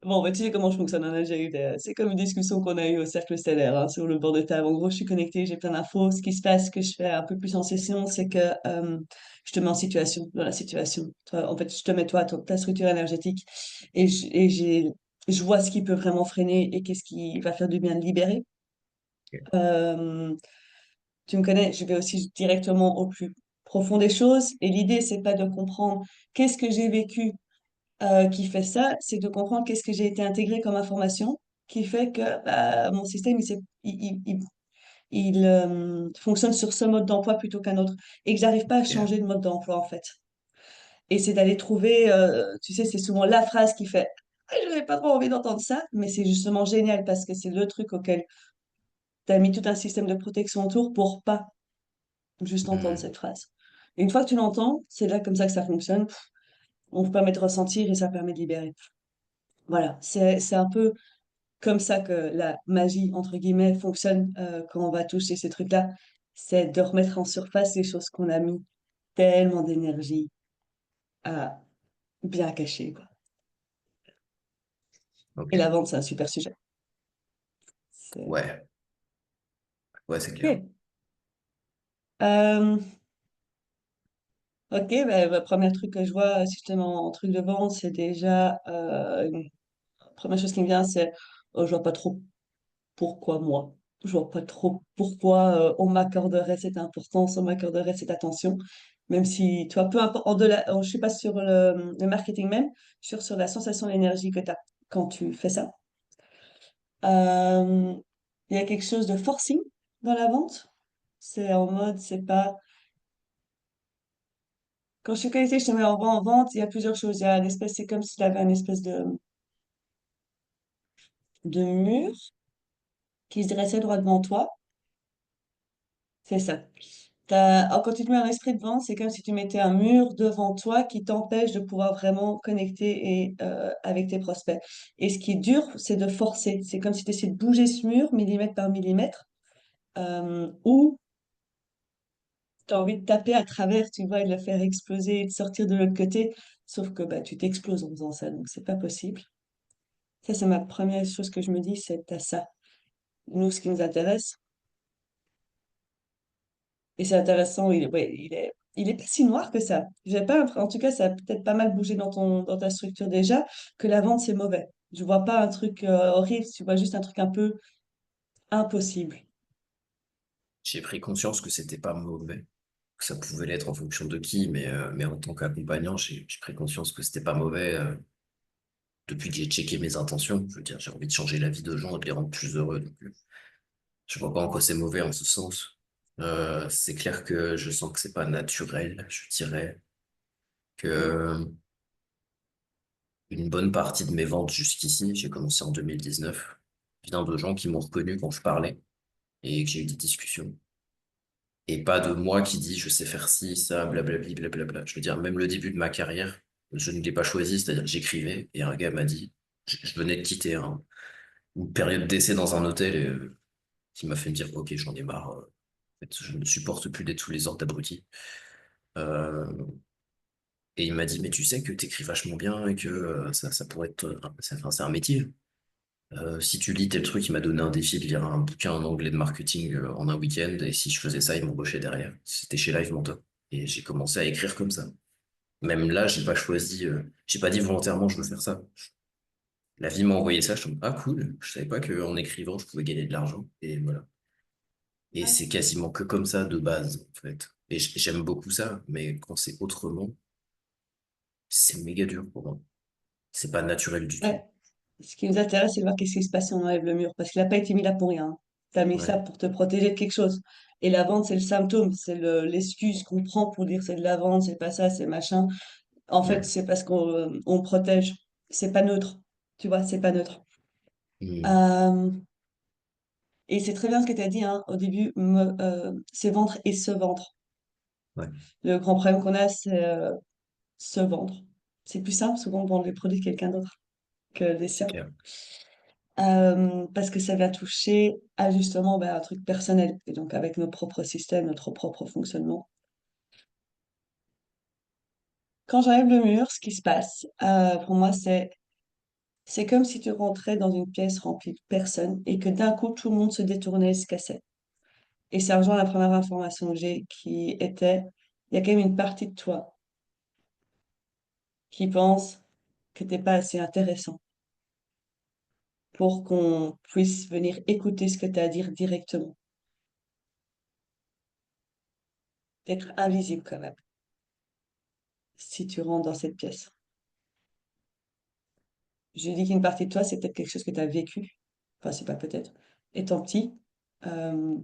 Bon, bah, tu sais comment je fonctionne, hein, j'ai eu c'est comme une discussion qu'on a eue au cercle stellaire, hein, sur le bord de table. En gros, je suis connectée, j'ai plein d'infos. Ce qui se passe, ce que je fais un peu plus en session, c'est que je te mets en situation, dans la situation. Toi, en fait, je te mets toi, ta structure énergétique, je vois ce qui peut vraiment freiner et qu'est-ce qui va faire du bien de libérer. Ok. Euh, Tu me connais, je vais aussi directement au plus profond des choses. Et l'idée, c'est pas de comprendre qu'est-ce que j'ai vécu qui fait ça, c'est de comprendre qu'est-ce que j'ai été intégré comme information, qui fait que bah, mon système, il fonctionne sur ce mode d'emploi plutôt qu'un autre, et que j'arrive pas à Ok. changer de mode d'emploi, en fait. Et c'est d'aller trouver, tu sais, c'est souvent la phrase qui fait, ah, je n'avais pas trop envie d'entendre ça, mais c'est justement génial parce que c'est le truc auquel tu as mis tout un système de protection autour pour pas juste entendre Hmm. cette phrase. Et une fois que tu l'entends, c'est là comme ça que ça fonctionne. On vous permet de ressentir et ça permet de libérer. Voilà, c'est un peu comme ça que la magie, entre guillemets, fonctionne quand on va toucher ces trucs-là. C'est de remettre en surface les choses qu'on a mis tellement d'énergie à bien cacher, quoi. Et Ok. la vente, c'est un super sujet. C'est... Ouais. Ouais, c'est clair. Ok. Euh, ok, ben, le premier truc que je vois, si je te mets en truc de vente, c'est déjà... la première chose qui me vient, c'est je vois pas trop pourquoi moi. Je vois pas trop pourquoi on m'accorderait cette importance, on m'accorderait cette attention. Même si, tu vois, peu importe, je suis pas sur le marketing même, je suis sur la sensation d'énergie que tu as quand tu fais ça. Euh, Il y a quelque chose de forcing dans la vente. C'est en mode, c'est pas... Quand je suis qualifiée, je te mets en vente, il y a plusieurs choses. Il y a une espèce, c'est comme s'il avait une espèce de mur qui se dressait droit devant toi. C'est ça. Quand tu te mets en esprit de vente, c'est comme si tu mettais un mur devant toi qui t'empêche de pouvoir vraiment connecter avec tes prospects. Et ce qui est dur, c'est de forcer. C'est comme si tu essayais de bouger ce mur millimètre par millimètre, ou tu as envie de taper à travers, tu vois, et de le faire exploser et de sortir de l'autre côté. Sauf que bah, tu t'exploses en faisant ça, donc c'est pas possible. Ça, c'est ma première chose que je me dis, c'est à ça. Nous, ce qui nous intéresse, et c'est intéressant, ouais, il est pas si noir que ça. J'ai pas, en tout cas, ça a peut-être pas mal bougé dans ta structure déjà, que la vente, c'est mauvais. Je vois pas un truc horrible, tu vois juste un truc un peu impossible. J'ai pris conscience que c'était pas mauvais, que ça pouvait l'être en fonction de qui, mais en tant qu'accompagnant, j'ai pris conscience que c'était pas mauvais depuis que j'ai checké mes intentions. Je veux dire, j'ai envie de changer la vie de gens et de les rendre plus heureux. Donc, je vois pas en quoi c'est mauvais en ce sens. C'est clair que je sens que c'est pas naturel. Je dirais que une bonne partie de mes ventes jusqu'ici, j'ai commencé en 2019, vient de gens qui m'ont reconnu quand je parlais et que j'ai eu des discussions. Et pas de moi qui dit je sais faire ci, ça, blablabli, blablabla. Je veux dire, même le début de ma carrière, je ne l'ai pas choisi, c'est-à-dire que j'écrivais et un gars m'a dit, je venais de quitter une période d'essai dans un hôtel qui m'a fait me dire, ok, j'en ai marre. En fait, je ne supporte plus d'être tous les ordres d'abrutis. Euh, et il m'a dit, mais tu sais que t'écris vachement bien et que ça pourrait être, enfin, c'est un métier. Si tu lis tel truc, il m'a donné un défi de lire un bouquin en anglais de marketing en un week-end, et si je faisais ça, il m'embauchait derrière. C'était chez Live Mentor. Et j'ai commencé à écrire comme ça. Même là, j'ai pas dit volontairement je veux faire ça. La vie m'a envoyé ça, je me dis, ah cool, je savais pas qu'en écrivant, je pouvais gagner de l'argent. Et voilà. Et Ouais. c'est quasiment que comme ça de base, en fait. Et j'aime beaucoup ça, mais quand c'est autrement, c'est méga dur pour moi. C'est pas naturel du tout. Ouais. Ce qui nous intéresse, c'est de voir qu'est-ce qui se passe si on enlève le mur, parce qu'il n'a pas été mis là pour rien. Tu as mis ça Ouais. pour te protéger de quelque chose. Et la vente, c'est le symptôme, c'est l'excuse qu'on prend pour dire c'est de la vente, c'est pas ça, c'est machin. En fait, Mm. c'est parce qu'on protège. C'est pas neutre. Tu vois, c'est pas neutre. Mm. Euh, et c'est très bien ce que tu as dit, hein, au début, c'est vendre et se vendre. Ouais, Le grand problème qu'on a, c'est se vendre. C'est plus simple souvent de vendre les produits de quelqu'un d'autre que les c'est siens. clair. Parce que ça va toucher à justement ben, un truc personnel. Et donc avec nos propres systèmes, notre propre fonctionnement. Quand j'enlève le mur, ce qui se passe, pour moi, c'est C'est comme si tu rentrais dans une pièce remplie de personnes et que d'un coup, tout le monde se détournait et se cassait. Et ça rejoint la première information que j'ai qui était, il y a quand même une partie de toi qui pense que t'es pas assez intéressant pour qu'on puisse venir écouter ce que tu as à dire directement. D'être invisible quand même, si tu rentres dans cette pièce. Je dis qu'une partie de toi, c'est peut-être quelque chose que tu as vécu. Enfin, c'est pas peut-être. Étant petit, euh,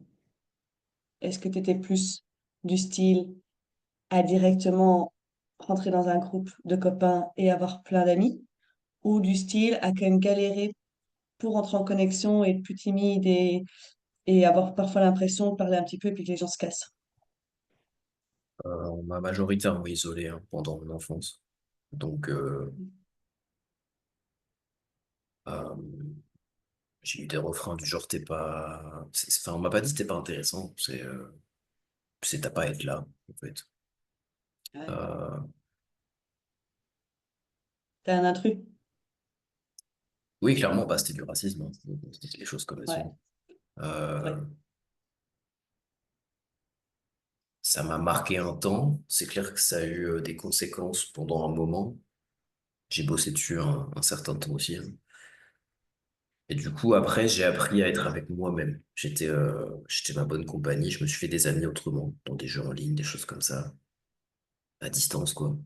est-ce que tu étais plus du style à directement rentrer dans un groupe de copains et avoir plein d'amis, ou du style à quand même galérer pour entrer en connexion, être plus timide et avoir parfois l'impression de parler un petit peu et puis que les gens se cassent. On m'a majoritairement isolé hein, pendant mon enfance. Donc, euh, j'ai eu des refrains du genre t'es pas. Enfin, on m'a pas dit t'es pas intéressant. C'est t'as pas à être là, en fait. Ouais. Euh, T'as un intrus? oui, clairement, bah, c'était du racisme. Hein. On se dit les choses comme elles Ouais, sont. Euh, ouais. Ça m'a marqué un temps. C'est clair que ça a eu des conséquences pendant un moment. J'ai bossé dessus un certain temps aussi. Hein. Et du coup, après, j'ai appris à être avec moi-même. J'étais ma bonne compagnie. Je me suis fait des amis autrement, dans des jeux en ligne, des choses comme ça, à distance, quoi.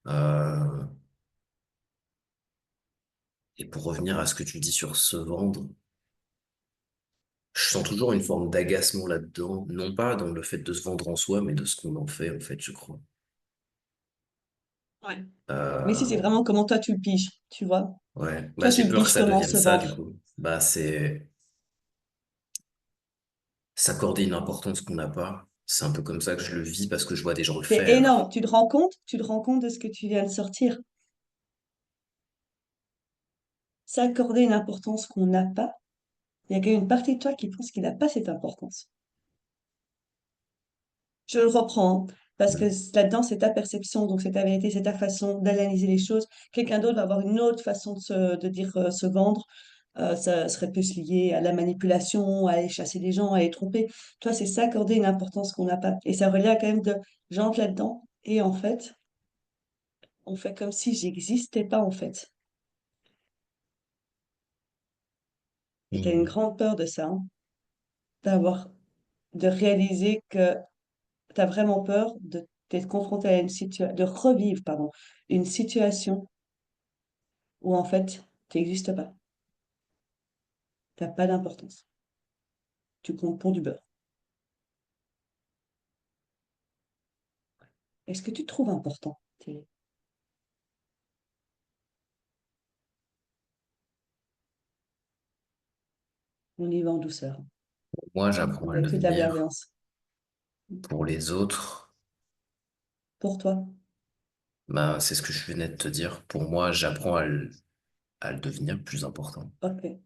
Euh, et pour revenir à ce que tu dis sur se vendre, je sens toujours une forme d'agacement là-dedans. Non pas dans le fait de se vendre en soi, mais de ce qu'on en fait, en fait, je crois. Ouais. Mais si c'est Euh, vraiment comment toi tu le piges, tu vois. ouais. Bah, Toi, tu j'ai le peur que piges ça comment devienne se ça, du vendre. coup. Bah, c'est s'accorder une importance qu'on n'a pas. C'est un peu comme ça que je le vis parce que je vois des gens le C'est faire. énorme. Tu te rends compte de ce que tu viens de sortir. S'accorder une importance qu'on n'a pas, il y a quand même une partie de toi qui pense qu'il n'a pas cette importance. Je le reprends, hein, parce que Mm. là-dedans, c'est ta perception, donc c'est ta vérité, c'est ta façon d'analyser les choses. Quelqu'un d'autre va avoir une autre façon de dire se vendre. Ça serait plus lié à la manipulation, à aller chasser des gens, à les tromper. Toi, c'est s'accorder une importance qu'on n'a pas. Et ça revient quand même de j'entre là-dedans, et en fait, on fait comme si j'existais pas, en fait. Et tu as une Mm. grande peur de ça, hein, d'avoir, de réaliser que tu as vraiment peur de d'être confronté à une situation, de revivre, pardon, une situation où en fait, tu n'existes pas. Tu n'as pas d'importance. Tu comptes pour du beurre. Est-ce que tu te trouves important, Thierry? On y va en douceur, Moi, j'apprends à le avec toute la devenir. bienveillance. Pour les autres, Pour toi, bah, c'est ce que je venais de te dire. Pour moi, j'apprends à le devenir plus important. ok.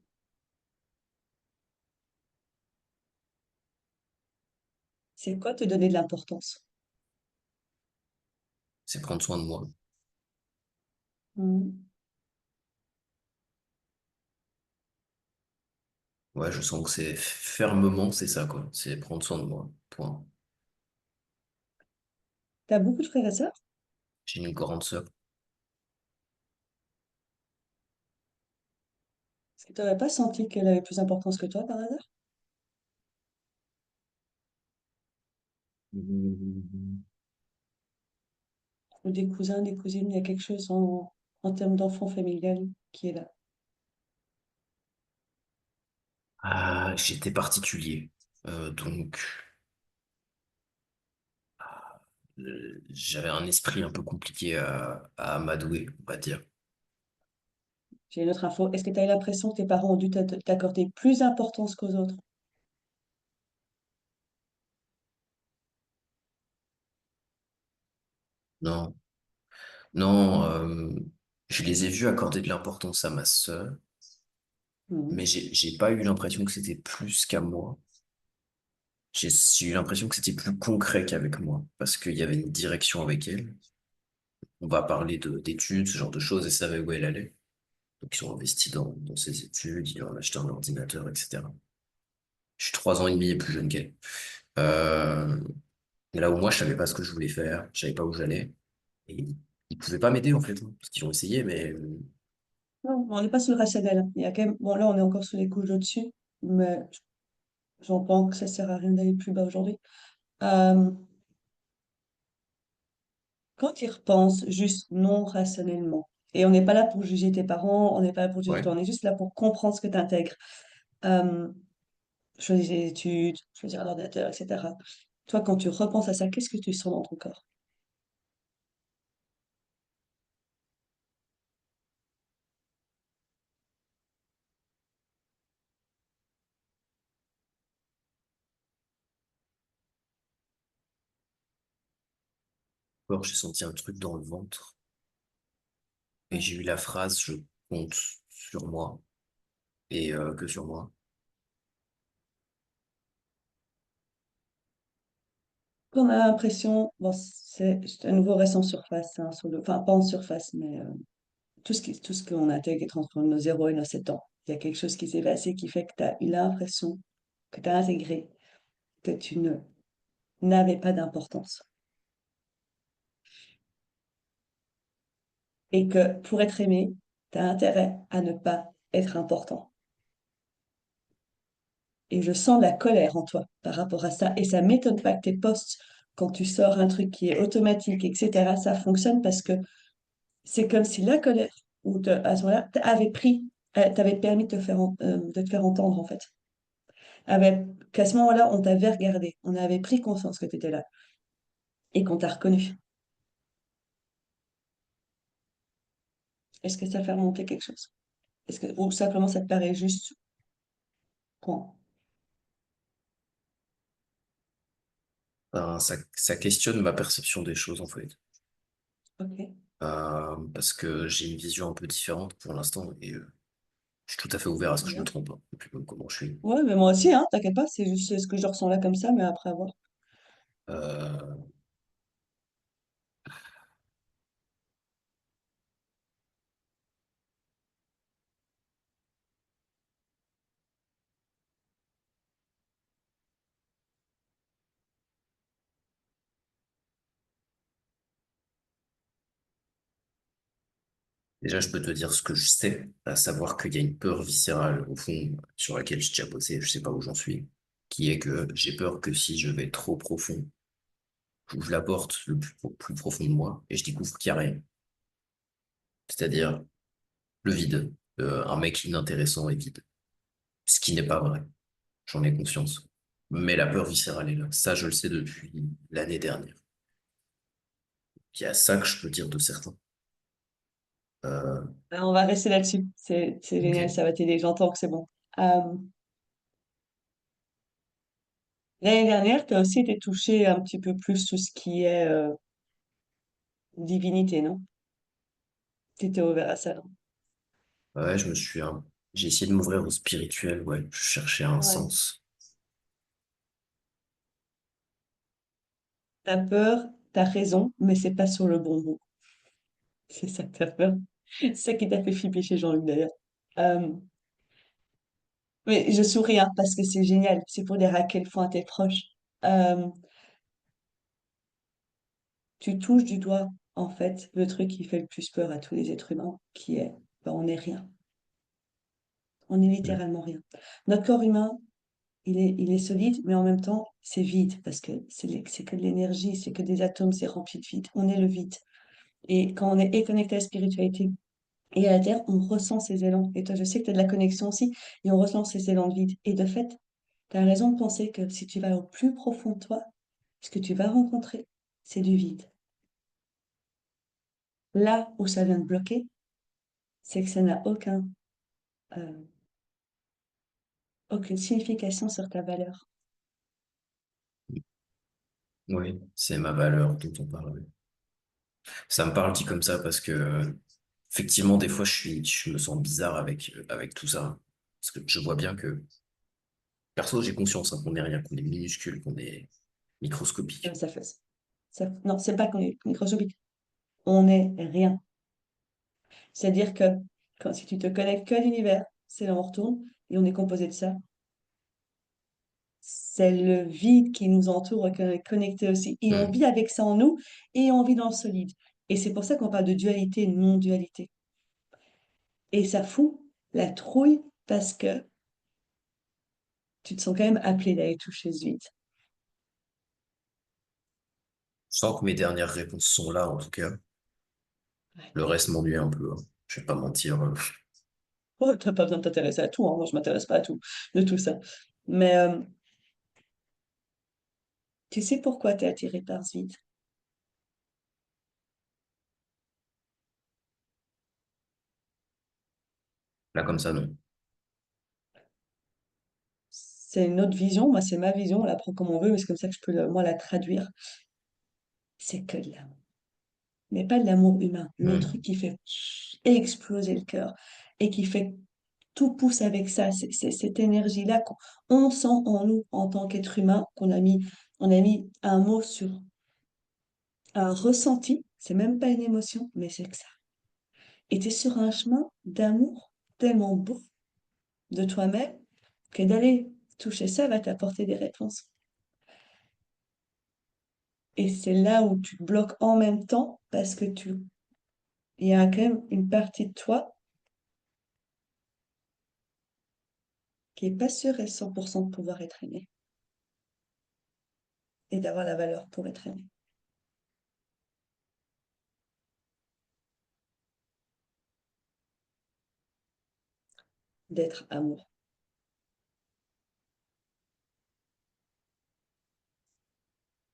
C'est quoi te donner de l'importance? C'est prendre soin de moi. Mhm. Ouais, je sens que c'est fermement, c'est ça, quoi. C'est prendre soin de moi. Point. T'as beaucoup de frères et sœurs? J'ai une grande sœur. Est-ce que tu n'aurais pas senti qu'elle avait plus d'importance que toi par hasard? Mm. Ou des cousins, des cousines, il y a quelque chose en termes d'enfant familial qui est là. Ah, j'étais particulier. Donc, j'avais un esprit un peu compliqué à amadouer, on va dire. J'ai une autre info. Est-ce que tu as eu l'impression que tes parents ont dû t'accorder plus d'importance qu'aux autres? Non, non, je les ai vus accorder de l'importance à ma sœur, mais Mhm. j'ai pas eu l'impression que c'était plus qu'à moi. J'ai eu l'impression que c'était plus concret qu'avec moi, parce qu'il y avait une direction avec elle. On va parler d'études, ce genre de choses, et savait où elle allait. Donc, ils sont investis dans ses études, ils ont acheté un ordinateur, etc. Je suis 3 ans et demi plus jeune qu'elle. Euh, et là où moi, je savais pas ce que je voulais faire, je savais pas où j'allais. Et ils pouvaient pas m'aider, en fait, hein, parce qu'ils ont essayé, mais Non, on n'est pas sous le rationnel, hein. Il y a quand même, bon, là, on est encore sous les couches au-dessus, mais j'entends que ça sert à rien d'aller plus bas aujourd'hui. Euh, Quand tu y repenses, juste non rationnellement, et on n'est pas là pour juger tes parents, on n'est pas là pour juger ouais. toi, on est juste là pour comprendre ce que tu intègres. Euh, Choisir des études, choisir un ordinateur, etc. Toi, quand tu repenses à ça, qu'est-ce que tu sens dans ton corps? Encore, j'ai senti un truc dans le ventre et Ouais. j'ai eu la phrase, je compte sur moi et que sur moi. On a l'impression, bon, c'est à nouveau reste en surface, hein, enfin pas en surface, mais tout ce qu'on intègre est entre nos 0 et nos 7 ans. Il y a quelque chose qui s'est passé qui fait que tu as eu l'impression que tu as intégré que tu ne n'avais pas d'importance. Et que pour être aimé, tu as intérêt à ne pas être important. Et je sens de la colère en toi par rapport à ça. Et ça m'étonne pas que tes posts, quand tu sors un truc qui est automatique, etc., ça fonctionne parce que c'est comme si la colère, à ce moment-là, t'avait pris, t'avait permis de te faire entendre, en fait. Qu'à ce moment-là, on t'avait regardé, on avait pris conscience que tu étais là et qu'on t'a reconnu. Est-ce que ça fait remonter quelque chose? Ou simplement ça te paraît juste, point. Ben, ça questionne ma perception des choses, en fait. Ok. Parce que j'ai une vision un peu différente pour l'instant et je suis tout à fait ouvert à ce que je me Bien. trompe, hein, et puis même comment je suis. Ouais, mais moi aussi, hein, t'inquiète pas, c'est juste ce que je ressens là comme ça, mais après avoir. Euh, Déjà, je peux te dire ce que je sais, à savoir qu'il y a une peur viscérale au fond sur laquelle j'ai déjà bossé, je sais pas où j'en suis, qui est que j'ai peur que si je vais trop profond, j'ouvre la porte le plus profond de moi et je découvre qu'il n'y a rien. C'est-à-dire le vide. Un mec inintéressant et vide. Ce qui n'est pas vrai. J'en ai conscience. Mais la peur viscérale est là. Ça, je le sais depuis l'année dernière. Il y a ça que je peux dire de certains. Euh, On va rester là-dessus. C'est génial, ok. ça va t'aider. J'entends que c'est bon. Euh, L'année dernière, tu as aussi été touché un petit peu plus tout ce qui est divinité, non? Tu étais ouvert à ça, non? Ouais, j'ai essayé de m'ouvrir au spirituel, ouais. Je cherchais un Ouais. sens. T'as peur, t'as raison, mais c'est pas sur le bon mot. C'est ça que t'as peur. C'est ça qui t'a fait flipper chez Jean-Luc d'ailleurs. Euh, mais je souris hein, parce que c'est génial. C'est pour dire à quel point t'es proche. Euh, Tu touches du doigt, en fait, le truc qui fait le plus peur à tous les êtres humains, qui est, ben, on n'est rien. On est Mm. littéralement rien. Notre corps humain, il est solide, mais en même temps, c'est vide, parce que c'est que de l'énergie, c'est que des atomes, c'est rempli de vide. On est le vide. Et quand on est connecté à la spiritualité et à la terre, on ressent ces élans. Et toi, je sais que tu as de la connexion aussi, et on ressent ces élans de vide. Et de fait, tu as raison de penser que si tu vas au plus profond de toi, ce que tu vas rencontrer, c'est du vide. Là où ça vient de bloquer, c'est que ça n'a euh, aucune signification sur ta valeur. Oui, c'est ma valeur dont on parle. Ça me parle dit comme ça parce que, effectivement, des fois, je me sens bizarre avec tout ça. Parce que je vois bien que, perso, j'ai conscience hein, qu'on n'est rien, qu'on est minuscule, qu'on est microscopique. Ça fait non, c'est pas qu'on est microscopique. On est rien. C'est-à-dire que Quand si tu te connectes que à l'univers, c'est là où on retourne, et on est composé de ça. C'est le vide qui nous entoure, qu'on est connecté aussi. Et on Hmm. vit avec ça en nous, et on vit dans le solide. Et c'est pour ça qu'on parle de dualité et de non-dualité. Et ça fout la trouille parce que tu te sens quand même appelé d'aller toucher ce vide. Je sens que mes dernières réponses sont là, en tout cas. Ouais. Le reste m'ennuie un peu, hein. Je vais pas mentir. Oh, t'as pas besoin de t'intéresser à tout, hein. Moi, je m'intéresse pas à tout, de tout ça. Mais tu sais pourquoi tu es attiré par ce vide? Là, comme ça, non. C'est une autre vision, moi, c'est ma vision, on la prend comme on veut, mais c'est comme ça que je peux, moi, la traduire. C'est que de l'amour. Mais pas de l'amour humain, le truc Hmm. qui fait exploser le cœur et qui fait tout pousse avec ça, cette énergie-là qu'on on sent en nous en tant qu'être humain, on a mis un mot sur un ressenti, c'est même pas une émotion, mais c'est que ça. Et tu es sur un chemin d'amour tellement beau de toi-même que d'aller toucher ça va t'apporter des réponses. Et c'est là où tu te bloques en même temps parce que il y a quand même une partie de toi qui est pas sûre et 100% de pouvoir être aimée et d'avoir la valeur pour être aimée. D'être amour.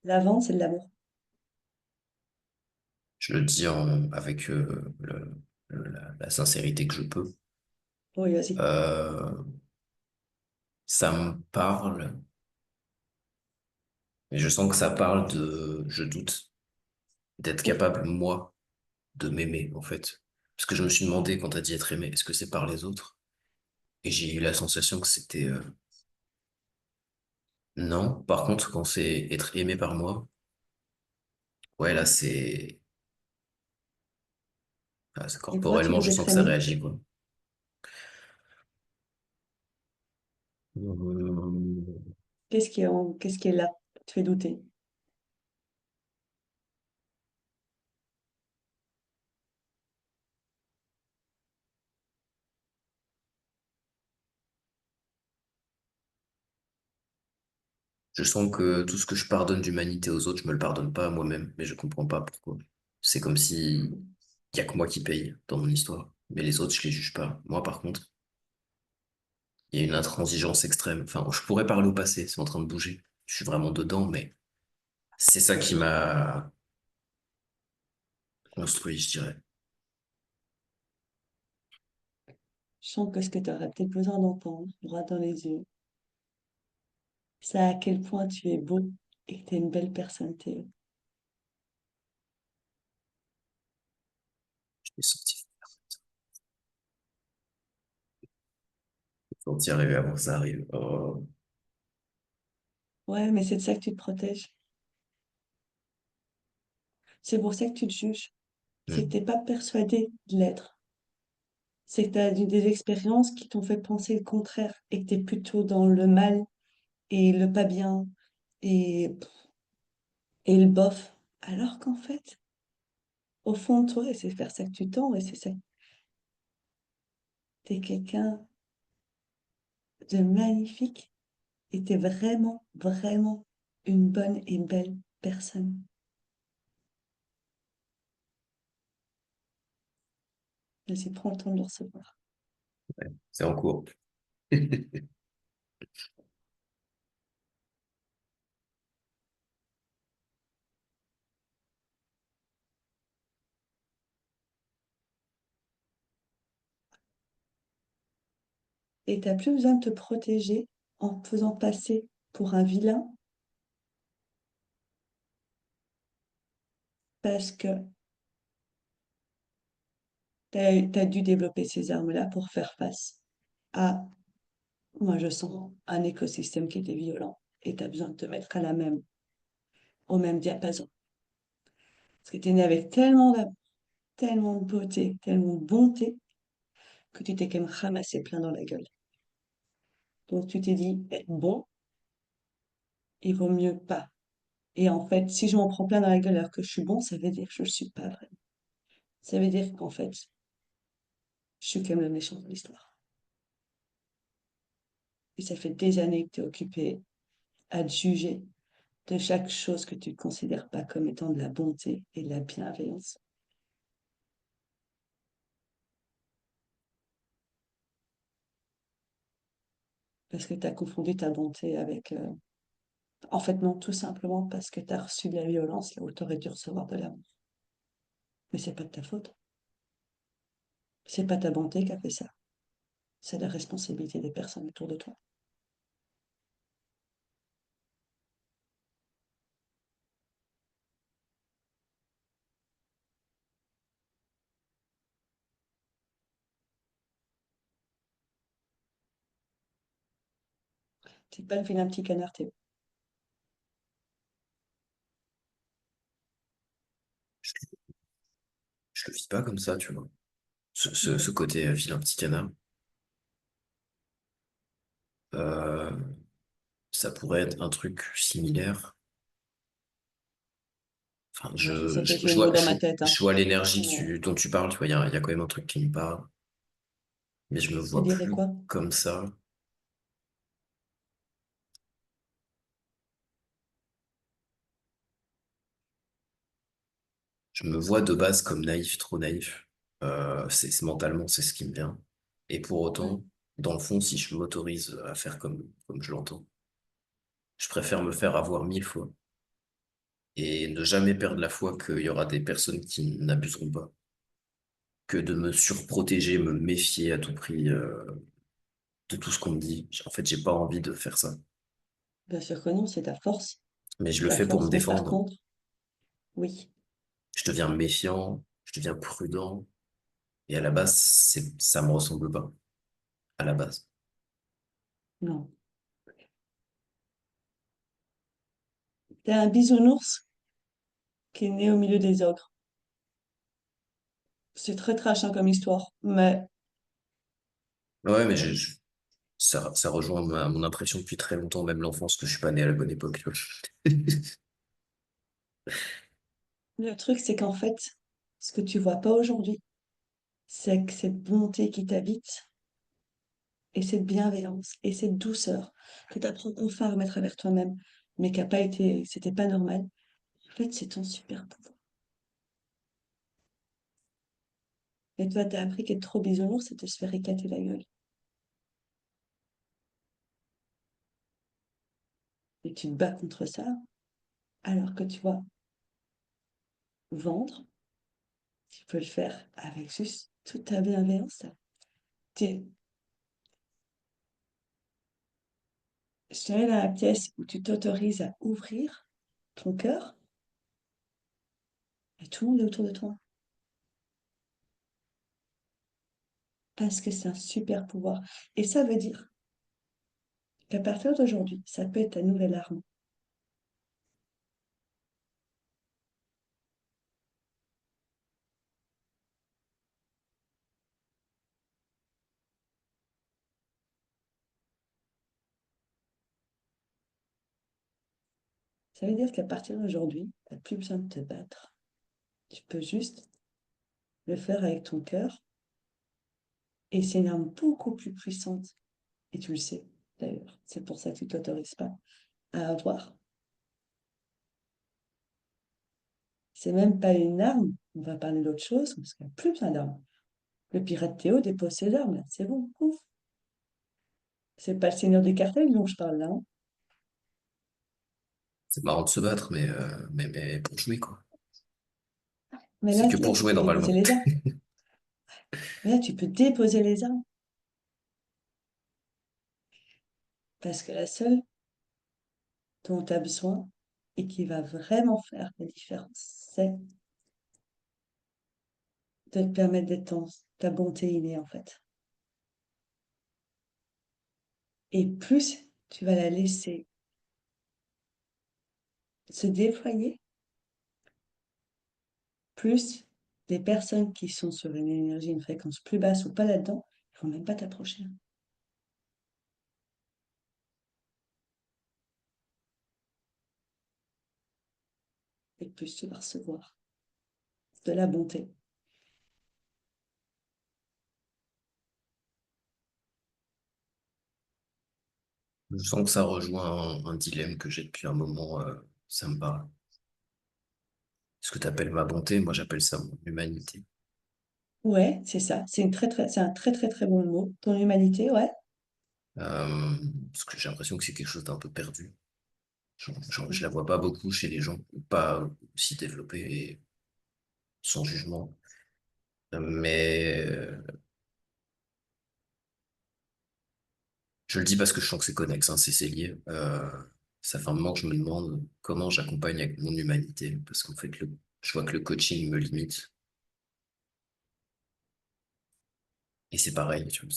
La vente, c'est de l'amour. Je le dis avec la sincérité que je peux. Oui, vas-y. Euh, Ça me parle, mais je sens que ça parle je doute, d'être Oui. capable, moi, de m'aimer, en fait. Parce que je me suis demandé, quand t'as dit être aimé, est-ce que c'est par les autres? Et j'ai eu la sensation que c'était non. Par contre, quand c'est être aimé par moi, ouais, là, Et pourquoi tu corporellement, veux je sens être que ça aimé? réagit, quoi. Hum, Qu'est-ce qui est là? Tu fais douter. Je sens que tout ce que je pardonne d'humanité aux autres, je me le pardonne pas à moi-même, mais je comprends pas pourquoi. C'est comme si y a que moi qui paye dans mon histoire, mais les autres, je les juge pas. Moi, par contre, il y a une intransigeance extrême. Enfin, je pourrais parler au passé, c'est en train de bouger. Je suis vraiment dedans, mais c'est ça qui m'a construit, je dirais. Je sens que ce que tu aurais peut-être besoin d'entendre, droit dans les yeux, c'est à quel point tu es beau et que tu es une belle personne, Théo. Je l'ai senti arriver avant que ça arrive. Oh. Ouais, mais c'est de ça que tu te protèges. C'est pour ça que tu te juges. C'est que Hmm. t'es pas persuadé de l'être. C'est que tu as eu des expériences qui t'ont fait penser le contraire et que tu es plutôt dans le mal et le pas bien et, et le bof. Alors qu'en fait, au fond de toi, et c'est vers ça que tu tends, et c'est ça, t'es quelqu'un de magnifique et t'es vraiment, vraiment une bonne et belle personne. Vas-y, prends le temps de le recevoir. C'est en cours. Et t'as plus besoin de te protéger en te faisant passer pour un vilain parce que t'as dû développer ces armes-là pour faire face à, moi je sens, un écosystème qui était violent. Et t'as besoin de te mettre à la même, au même diapason. Parce que t'es né avec tellement d'amour, tellement de beauté, tellement de bonté, que tu t'es quand même ramassé plein dans la gueule. Donc tu t'es dit, bon, il vaut mieux pas. Et en fait, si je m'en prends plein dans la gueule alors que je suis bon, ça veut dire que je ne le suis pas vraiment. Ça veut dire qu'en fait, je suis quand même le méchant de l'histoire. Et ça fait des années que tu es occupé à te juger de chaque chose que tu ne considères pas comme étant de la bonté et de la bienveillance. Parce que tu as confondu ta bonté avec... En fait, non, tout simplement parce que tu as reçu de la violence là où tu aurais dû recevoir de l'amour. Mais c'est pas de ta faute. C'est pas ta bonté qui a fait ça. C'est la responsabilité des personnes autour de toi. C'est pas le vilain petit canard, Théo. Je le vis pas comme ça, tu vois. Ce Ouais. côté vilain petit canard, euh, ça pourrait être un truc similaire. Enfin, Moi, je sais que j'ai le mot dans ma tête, hein. je vois l'énergie Mais dont tu parles, tu vois, il y a quand même un truc qui me parle, mais je me ça vois dirait plus quoi? comme ça. Je me vois de base comme naïf, trop naïf. Mentalement, c'est ce qui me vient. Et pour Ouais. autant, dans le fond, si je m'autorise à faire comme je l'entends, je préfère me faire avoir 1000 fois et ne jamais perdre la foi qu'il y aura des personnes qui n'abuseront pas, que de me surprotéger, me méfier à tout prix de tout ce qu'on me dit. En fait, j'ai pas envie de faire ça. Bien sûr que non, c'est ta force. Mais je C'est le ta fais pour me force. Mais par défendre. contre, oui, Je deviens méfiant, je deviens prudent. Et à la base, ça me ressemble pas. À la base. non. T'es un bisounours qui est né au milieu des ogres. C'est très trash, hein, comme histoire. Mais Ouais, mais ça rejoint mon impression depuis très longtemps, même l'enfance, que je suis pas né à la bonne époque, tu vois. le truc, c'est qu'en fait, ce que tu vois pas aujourd'hui, c'est que cette bonté qui t'habite et cette bienveillance et cette douceur que tu apprends enfin à remettre avec toi-même, mais qui a pas été, c'était pas normal. En fait, c'est ton super pouvoir. Et toi, t'as appris qu'être trop bisounours, c'était se faire éclater la gueule. Et tu te bats contre ça, alors que tu vois, vendre, tu peux le faire avec juste toute ta bienveillance. Tu Je te mets dans la pièce où tu t'autorises à ouvrir ton cœur et tout le monde est autour de toi. Parce que c'est un super pouvoir. Et ça veut dire qu'à partir d'aujourd'hui, ça peut être ta nouvelle arme. Ça veut dire qu'à partir d'aujourd'hui, tu n'as plus besoin de te battre. Tu peux juste le faire avec ton cœur. Et c'est une arme beaucoup plus puissante. Et tu le sais, d'ailleurs. C'est pour ça que tu ne t'autorises pas à avoir. C'est même pas une arme. On va parler d'autre chose, parce qu'il n'y a plus besoin d'armes. Le pirate Théo dépose ses armes, là. C'est bon, ouf. C'est pas le seigneur des cartels dont je parle là, hein. C'est marrant de se battre, mais pour jouer, quoi. Mais C'est là, que là, pour tu jouer, peux déposer normalement. les armes. Mais là, tu peux déposer les armes. Parce que la seule dont tu as besoin et qui va vraiment faire la différence, c'est de te permettre d'être ta bonté innée, en fait. Et plus tu vas la laisser se déployer, plus les personnes qui sont sur une énergie, une fréquence plus basse ou pas là-dedans, Faut même pas t'approcher, hein. Et plus tu vas recevoir de la bonté. Je sens que ça rejoint un dilemme que j'ai depuis un moment, ça me parle. Ce que tu appelles ma bonté, moi j'appelle ça mon humanité. Ouais, c'est ça. C'est un très, très, très bon mot. Ton humanité, ouais. Euh, Parce que j'ai l'impression que c'est quelque chose d'un peu perdu. Je la vois pas beaucoup chez les gens, pas aussi développée et sans jugement. Mais je le dis parce que je sens que c'est connexe, hein, c'est lié. Ça fait un moment que je me demande comment j'accompagne avec mon humanité, parce qu'en fait, je vois que le coaching me limite. Et c'est pareil, tu vois,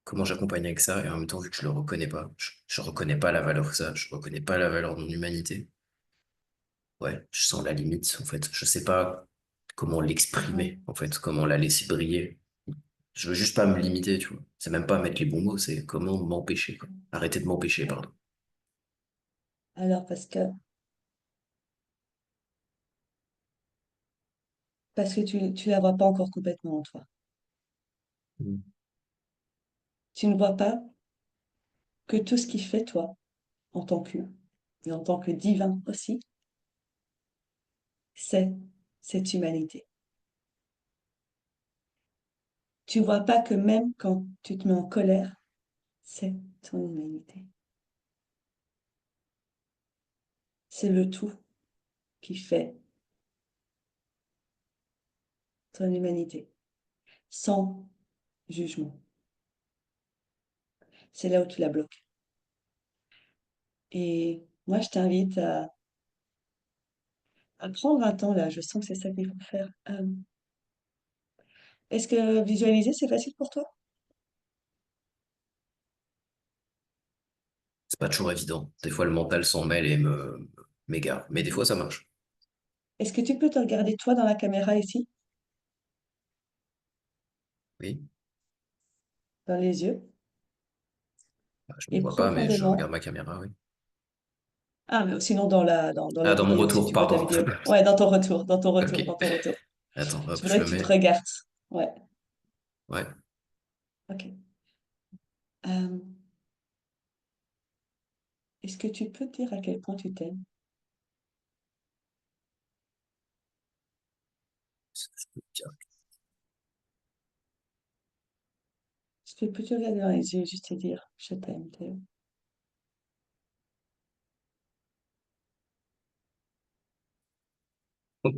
comment j'accompagne avec ça, et en même temps, vu que je le reconnais pas, je reconnais pas la valeur que ça, je reconnais pas la valeur de mon humanité. Ouais, je sens la limite, en fait. Je sais pas comment l'exprimer, Mhm. en fait, comment la laisser briller. Je veux juste pas me limiter, tu vois. C'est même pas mettre les bons mots, c'est comment m'empêcher, quoi. Arrêter de m'empêcher, Ouais. pardon. Alors, parce que tu la vois pas encore complètement en toi. Mm. Tu ne vois pas que tout ce qui fait toi, en tant qu'humain, et en tant que divin aussi, c'est cette humanité. Tu vois pas que même quand tu te mets en colère, c'est ton humanité. C'est le tout qui fait ton humanité, sans jugement. C'est là où tu la bloques. Et moi, je t'invite à prendre un temps là. Je sens que c'est ça qu'il faut faire. Est-ce que visualiser, c'est facile pour toi? C'est pas toujours évident. Des fois, le mental s'en mêle et m'égare. Mais des fois, ça marche. Est-ce que tu peux te regarder toi dans la caméra ici, Oui. dans les yeux, Je me et vois pas, mais je regarde profondément. ma caméra, oui. Ah, mais sinon dans la Ah, dans mon vidéo, si retour, tu vois ta pardon. vidéo. Ouais, dans ton retour, dans ton Ok. retour, dans ton retour. Attends, Je hop, je voudrais le que tu te mets. regardes. Ouais, Ouais. ok. Euh, est-ce que tu peux dire à quel point tu t'aimes? Tiens. Est-ce que peux te regarder dans les yeux et juste te dire, je t'aime, Théo.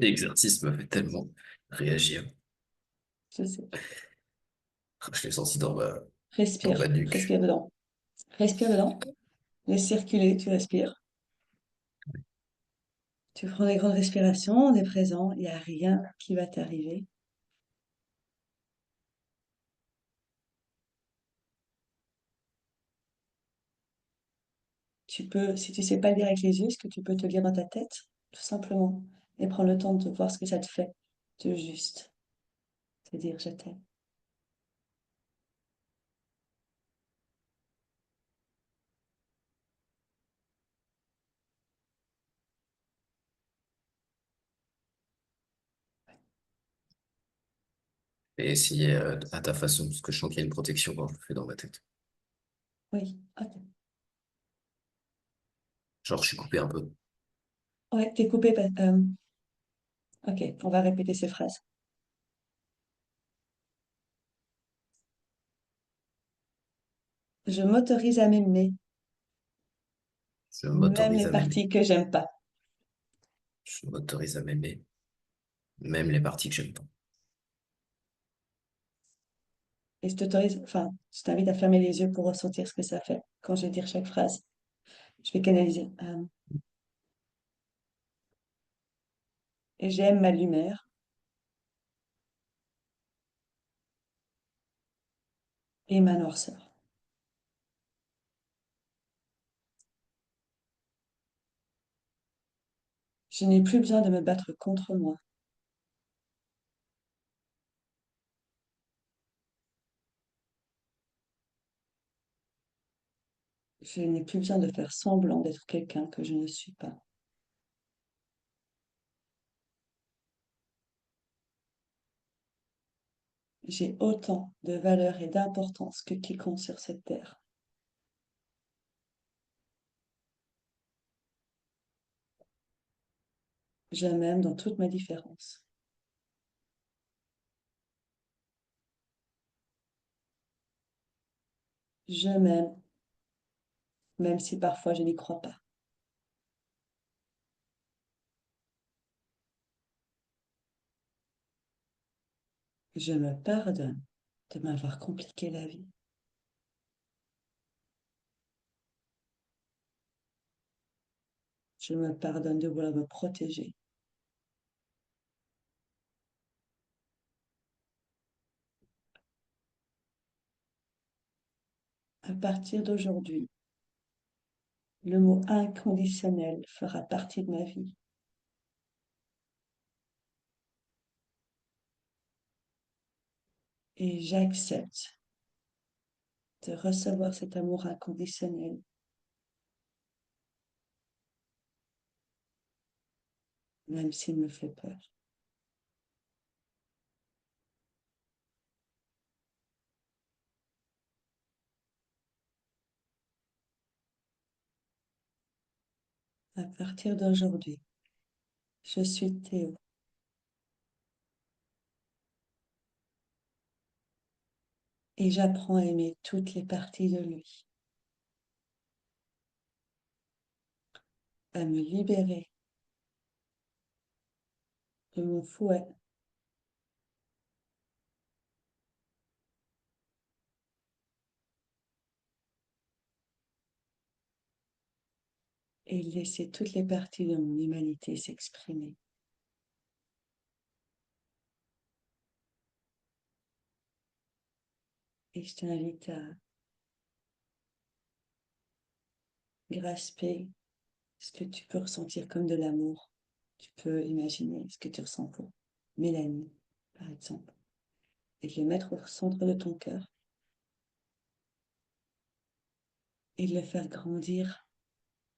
L'exercice me fait tellement réagir. Je sais. Je l'ai senti dans ma Respire, nuque. respire dedans. Respire dedans. Laisse circuler, tu respires. Tu prends des grandes respirations, on est présent, il n'y a rien qui va t'arriver. Tu peux, si tu sais pas le lire avec les yeux, est-ce que tu peux te lire dans ta tête, tout simplement, et prendre le temps de voir ce que ça te fait, de juste te dire je t'aime. Et essayer à ta façon, parce que je sens qu'il y a une protection quand je le fais dans ma tête. Oui, ok. Genre, je suis coupé un peu. Ouais, t'es coupé. Ok, on va répéter ces phrases. Je m'autorise à m'aimer, Je même m'autorise les à m'aimer. parties que j'aime pas. Je m'autorise à m'aimer, même les parties que j'aime pas. Et je t'invite à fermer les yeux pour ressentir ce que ça fait quand je vais dire chaque phrase. Je vais canaliser. Et j'aime ma lumière et ma noirceur. Je n'ai plus besoin de me battre contre moi. Je n'ai plus besoin de faire semblant d'être quelqu'un que je ne suis pas. J'ai autant de valeur et d'importance que quiconque sur cette terre. Je m'aime dans toute ma différence. Je m'aime, même si parfois je n'y crois pas. Je me pardonne de m'avoir compliqué la vie. Je me pardonne de vouloir me protéger. À partir d'aujourd'hui, le mot inconditionnel fera partie de ma vie et j'accepte de recevoir cet amour inconditionnel, même s'il me fait peur. À partir d'aujourd'hui, je suis Théo et j'apprends à aimer toutes les parties de lui, à me libérer de mon fouet et laisser toutes les parties de mon humanité s'exprimer. Et je t'invite à grasper ce que tu peux ressentir comme de l'amour. Tu peux imaginer ce que tu ressens pour Mélanie, par exemple, et de le mettre au centre de ton cœur et de le faire grandir,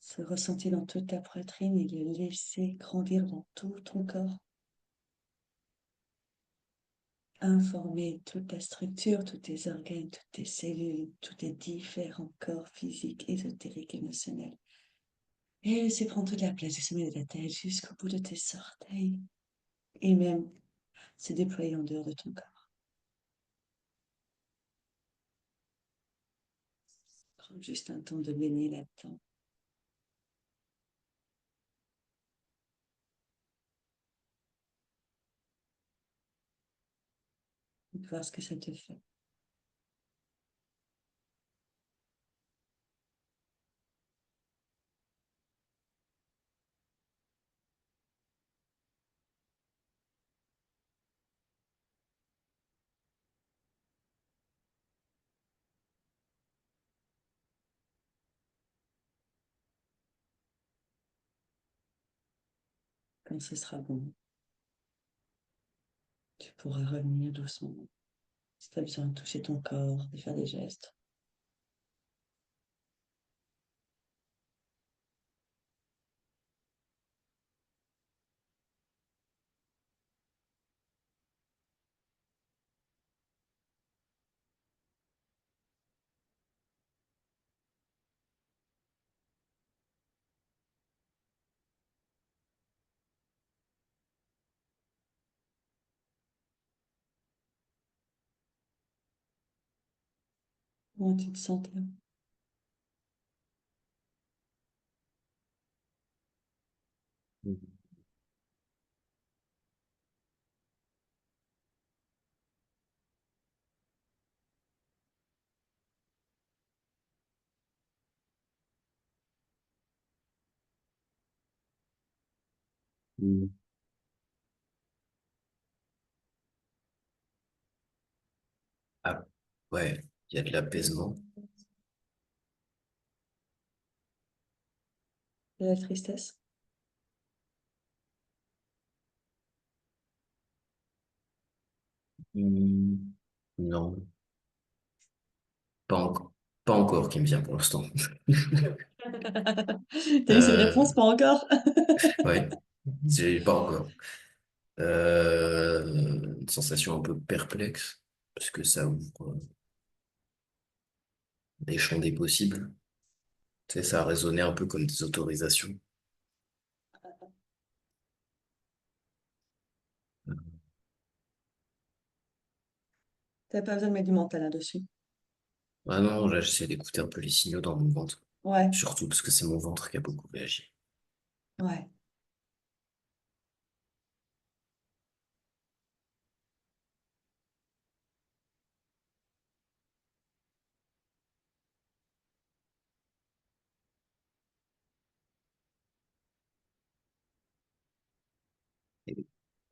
se ressentir dans toute ta poitrine et le laisser grandir dans tout ton corps, informer toute ta structure, tous tes organes, toutes tes cellules, tous tes différents corps physiques, ésotériques, émotionnels. Et laisser prendre toute la place du sommet de la tête jusqu'au bout de tes orteils et même se déployer en dehors de ton corps. Prends juste un temps de baigner là-dedans, voir ce que ça te fait. Quand ce sera bon, tu pourras revenir doucement. Si tu as besoin de toucher ton corps, de faire des gestes, comment tu te sens, Théo? Mhm. Ah, ouais, il y a de l'apaisement. De la tristesse? Hmm. Non, pas encore. Pas encore qui me vient pour l'instant. T'as eu cette réponse? Euh, Pas encore? ouais, j'ai pas encore. Une sensation un peu perplexe, parce que ça ouvre des champs des possibles. Tu sais, ça a résonné un peu comme des autorisations. T'as pas besoin de mettre du mental là-dessus. Ah non, là, j'essaie d'écouter un peu les signaux dans mon ventre. Ouais, Surtout parce que c'est mon ventre qui a beaucoup réagi. ouais.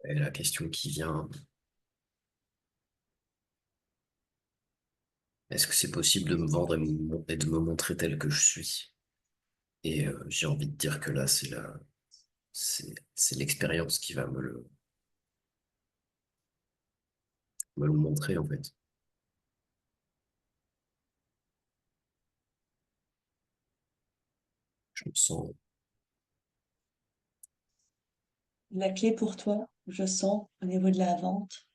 Et la question qui vient, est-ce que c'est possible de me vendre et de me montrer tel que je suis? Et j'ai envie de dire que là, c'est l'expérience qui va me le montrer, en fait. Je me sens La clé pour toi, je sens, au niveau de la vente,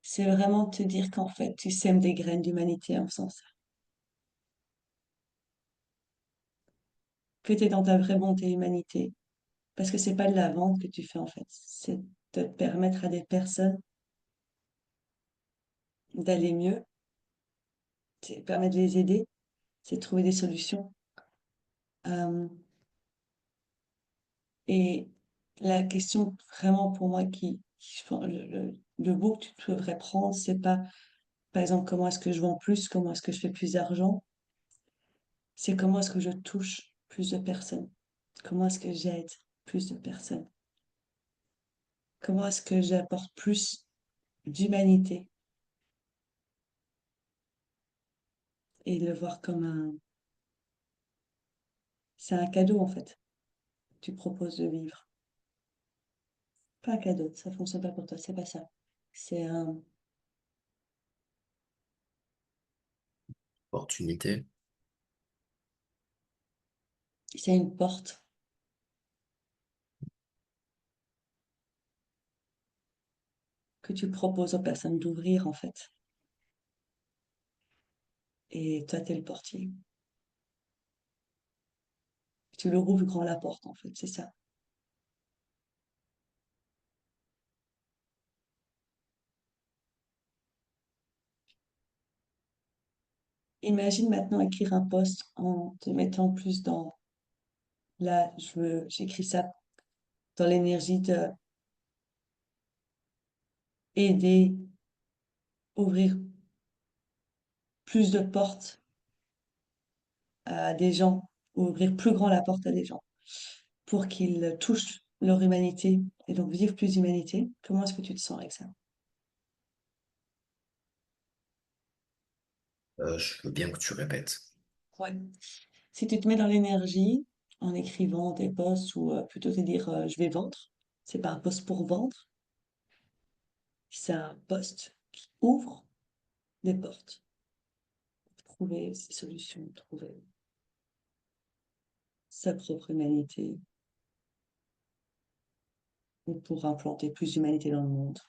c'est vraiment de te dire qu'en fait, tu sèmes des graines d'humanité en faisant ça. Que tu es dans ta vraie bonté et humanité. Parce que c'est pas de la vente que tu fais en fait. C'est de permettre à des personnes d'aller mieux. C'est permettre de les aider. C'est de trouver des solutions. Euh, et la question vraiment pour moi je pense, le bout que tu devrais prendre, c'est pas, par exemple, comment est-ce que je vends plus, comment est-ce que je fais plus d'argent. C'est comment est-ce que je touche plus de personnes. Comment est-ce que j'aide plus de personnes. Comment est-ce que j'apporte plus d'humanité et le voir comme c'est un cadeau en fait. Tu proposes de vivre. Pas un cadeau, ça fonctionne pas pour toi, c'est pas ça. C'est un, opportunité. c'est une porte que tu proposes aux personnes d'ouvrir en fait. Et toi, t'es le portier. Tu le rouvres grand la porte en fait, c'est ça. Imagine maintenant écrire un post en te mettant plus dans là, j'écris ça dans l'énergie de aider, ouvrir plus de portes à des gens, ouvrir plus grand la porte à des gens pour qu'ils touchent leur humanité et donc vivre plus d'humanité. Comment est-ce que tu te sens avec ça? Je veux bien que tu répètes. Ouais. Si tu te mets dans l'énergie en écrivant des posts ou plutôt te dire je vais vendre, c'est pas un post pour vendre, c'est un post qui ouvre des portes, trouver ses solutions, trouver sa propre humanité ou pour implanter plus d'humanité dans le monde.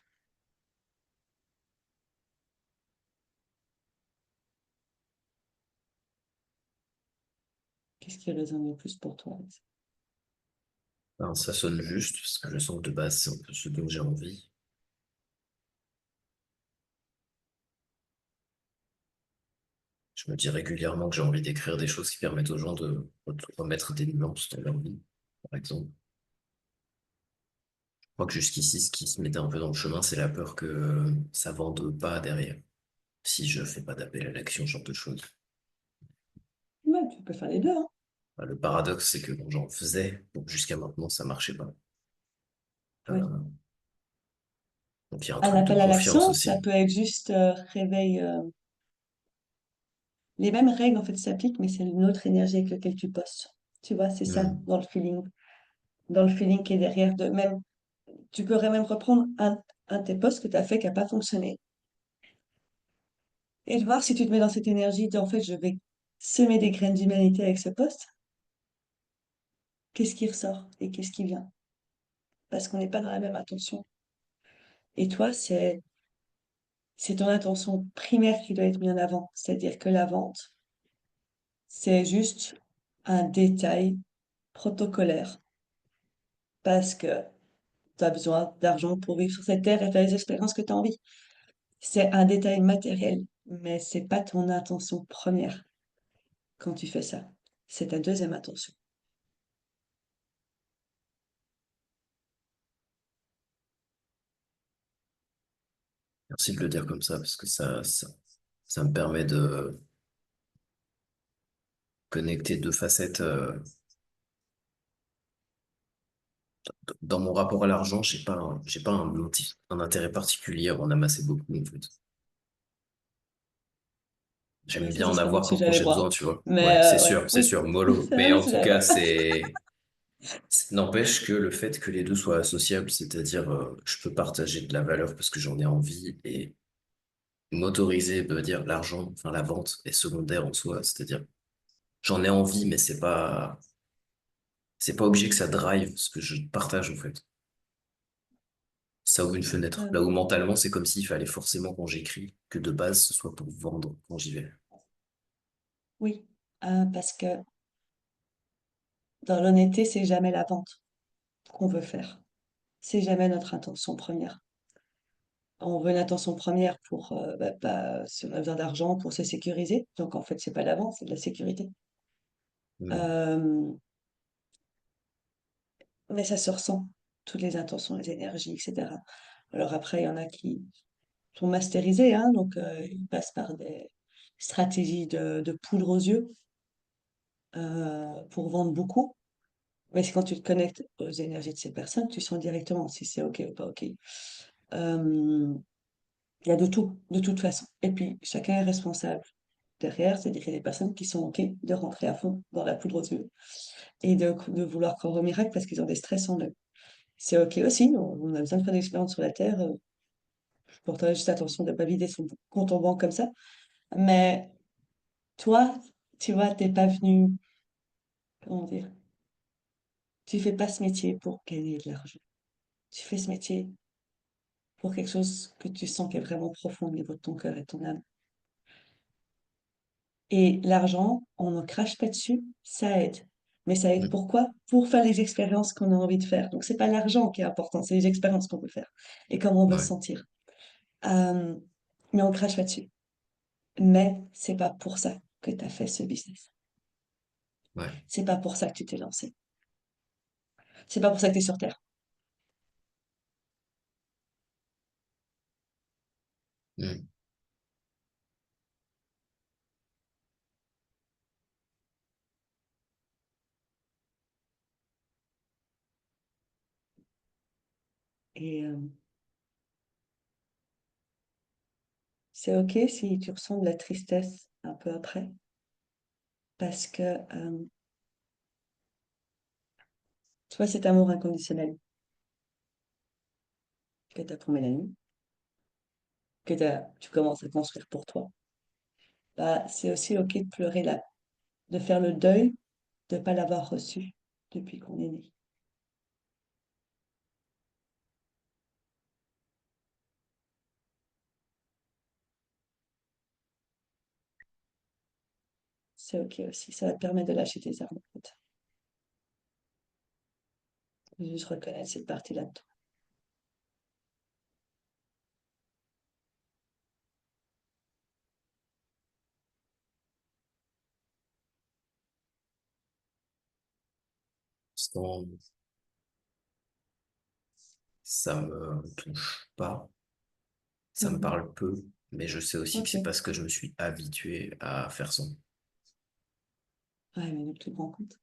Qu'est-ce qui résonne le plus pour toi? Ben, ça sonne juste, parce que je sens que de base, c'est un peu ce dont j'ai envie. Je me dis régulièrement que j'ai envie d'écrire des choses qui permettent aux gens de remettre des nuances dans leur vie, par exemple. Je crois que jusqu'ici, ce qui se mettait un peu dans le chemin, c'est la peur que ça vende pas derrière, si je fais pas d'appel à l'action, ce genre de choses. Ouais, tu peux faire les deux, hein. Ben, le paradoxe, c'est que bon, j'en faisais, donc jusqu'à maintenant, ça marchait pas. Oui. Euh, donc il y a un Un truc de appel à confiance l'action, ça aussi. peut être juste réveil. Les mêmes règles en fait s'appliquent, mais c'est une autre énergie avec laquelle tu postes. Tu vois, c'est ça Hmm. dans le feeling qui est derrière de même. Tu pourrais même reprendre un de tes posts que tu as fait qui n'a pas fonctionné et de voir si tu te mets dans cette énergie de, en fait, je vais semer des graines d'humanité avec ce poste, qu'est-ce qui ressort et qu'est-ce qui vient? Parce qu'on n'est pas dans la même intention. Et toi, c'est ton intention primaire qui doit être mise en avant. C'est-à-dire que la vente, c'est juste un détail protocolaire parce que tu as besoin d'argent pour vivre sur cette terre et faire les expériences que tu as envie. C'est un détail matériel, mais c'est pas ton intention première quand tu fais ça. C'est ta deuxième intention. Merci de le dire comme ça, parce que ça me permet de connecter deux facettes. Dans mon rapport à l'argent, j'ai pas un motif, un intérêt particulier à en amasser beaucoup, en fait. Oui, J'aime ça, bien ce en sera un avoir autre quand sujet, les j'ai bras. besoin, tu vois. Ouais, Mais ouais, c'est oui, sûr, mollo. c'est Mais un en autre tout sujet, cas, ouais. n'empêche que le fait que les deux soient associables, c'est-à-dire, je peux partager de la valeur parce que j'en ai envie et m'autoriser, veut dire l'argent, enfin, la vente est secondaire en soi, c'est-à-dire, j'en ai envie, mais c'est pas obligé que ça drive ce que je partage, en fait. Ça ouvre une fenêtre. Euh, Là où mentalement, c'est comme s'il fallait forcément quand j'écris que de base ce soit pour vendre quand j'y vais. oui, parce que dans l'honnêteté, c'est jamais la vente qu'on veut faire. C'est jamais notre intention première. On veut une intention première pour, si on a besoin d'argent pour se sécuriser. Donc, en fait, c'est pas de la vente, c'est de la sécurité. Hmm. Euh, mais ça se ressent, toutes les intentions, les énergies, etc. Alors après, il y en a qui sont masterisés, hein, donc ils passent par des stratégies de poudre aux yeux pour vendre beaucoup. Mais c'est quand tu te connectes aux énergies de ces personnes, tu sens directement si c'est OK ou pas OK. Euh, Il y a de tout, de toute façon. Et puis, chacun est responsable derrière, c'est-à-dire qu'il y a des personnes qui sont OK de rentrer à fond dans la poudre aux yeux et de vouloir croire au miracle parce qu'ils ont des stress en eux. C'est OK aussi, on a besoin de faire des expériences sur la Terre. Pour toi, juste attention de ne pas vider son compte en banque comme ça. Mais toi, tu vois, t'es pas venu, comment dire, tu fais pas ce métier pour gagner de l'argent. Tu fais ce métier pour quelque chose que tu sens qui est vraiment profond au niveau de ton cœur et de ton âme. Et l'argent, on ne crache pas dessus, ça aide. Mais ça aide Hmm. pourquoi? Pour faire les expériences qu'on a envie de faire. Donc c'est pas l'argent qui est important, c'est les expériences qu'on veut faire et comment on veut se Ouais, sentir. Euh, mais on crache pas dessus. Mais c'est pas pour ça que tu as fait ce business. ouais. C'est pas pour ça que tu t'es lancé. C'est pas pour ça que tu es sur Terre. Hmm. Et c'est OK si tu ressens de la tristesse un peu après, parce que tu vois, cet amour inconditionnel que tu as pour Mélanie, tu commences à construire pour toi, bah, c'est aussi OK de pleurer là, de faire le deuil de ne pas l'avoir reçu depuis qu'on est né. C'est OK aussi, ça va te permettre de lâcher tes armes, en fait. Juste reconnaître cette partie-là de toi. Sinon, ça me touche pas, ça me Mhm. parle peu, mais je sais aussi que c'est OK. parce que je me suis habitué à faire ça. Ouais, mais donc tu te rends compte.